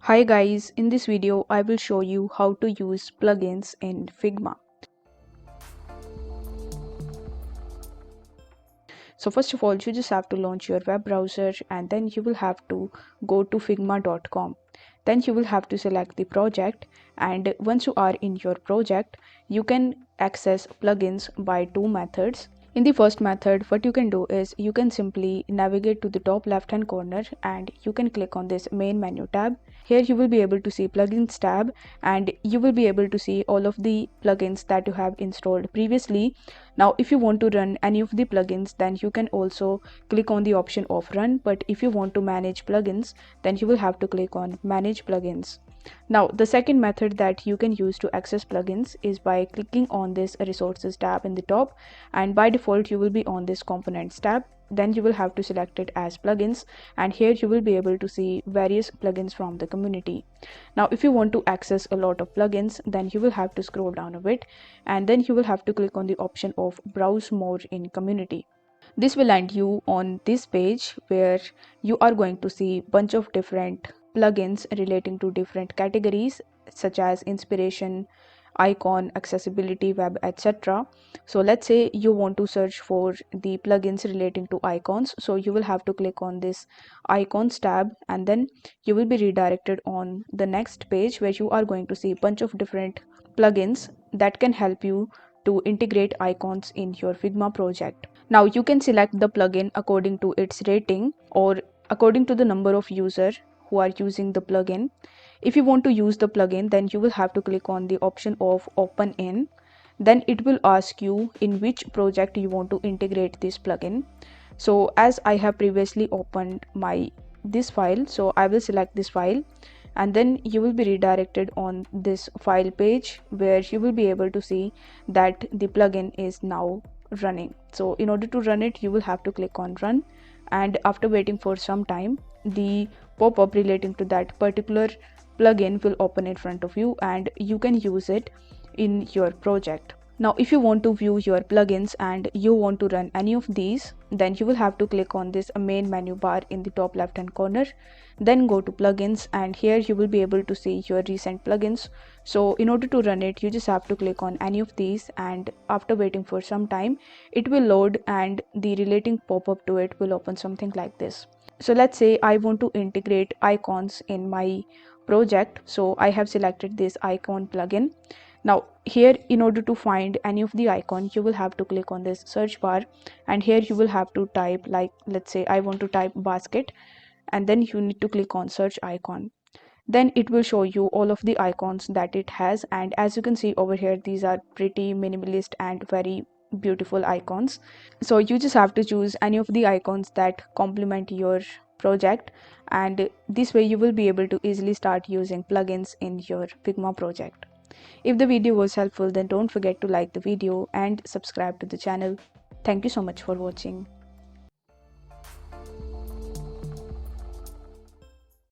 Hi guys, in this video I will show you how to use plugins in Figma. So first of all, you just have to launch your web browser and then you will have to go to figma.com. Then you will have to select the project, and once you are in your project, you can access plugins by two methods. In the first method, what you can do is you can simply navigate to the top left hand corner and you can click on this main menu tab. Here you will be able to see plugins tab, and you will be able to see all of the plugins that you have installed previously. Now if you want to run any of the plugins, then you can also click on the option of run, but if you want to manage plugins, then you will have to click on manage plugins. Now, the second method that you can use to access plugins is by clicking on this resources tab in the top, and by default you will be on this components tab. Then you will have to select it as plugins, and here you will be able to see various plugins from the community. Now if you want to access a lot of plugins, then you will have to scroll down a bit, and then you will have to click on the option of browse more in community. This will land you on this page where you are going to see bunch of different plugins relating to different categories such as inspiration, icon, accessibility, web, etc. So let's say you want to search for the plugins relating to icons, so you will have to click on this icons tab, and then you will be redirected on the next page where you are going to see a bunch of different plugins that can help you to integrate icons in your Figma project. Now you can select the plugin according to its rating or according to the number of users who are using the plugin. If you want to use the plugin, then you will have to click on the option of open in. Then it will ask you in which project you want to integrate this plugin. So as I have previously opened this file, so I will select this file, and then you will be redirected on this file page where you will be able to see that the plugin is now running. So in order to run it, you will have to click on run, and after waiting for some time, the pop-up relating to that particular plugin will open in front of you and you can use it in your project. Now if you want to view your plugins and you want to run any of these, then you will have to click on this main menu bar in the top left hand corner, then go to plugins, and here you will be able to see your recent plugins. So in order to run it, you just have to click on any of these, and after waiting for some time, it will load and the relating pop-up to it will open something like this. So let's say I want to integrate icons in my project, so I have selected this icon plugin. Now here, in order to find any of the icon, you will have to click on this search bar, and here you will have to type, like let's say I want to type basket, and then you need to click on search icon. Then it will show you all of the icons that it has, and as you can see over here, these are pretty minimalist and very beautiful icons. So you just have to choose any of the icons that complement your project, and this way you will be able to easily start using plugins in your Figma project. If the video was helpful, then don't forget to like the video and subscribe to the channel. Thank you so much for watching.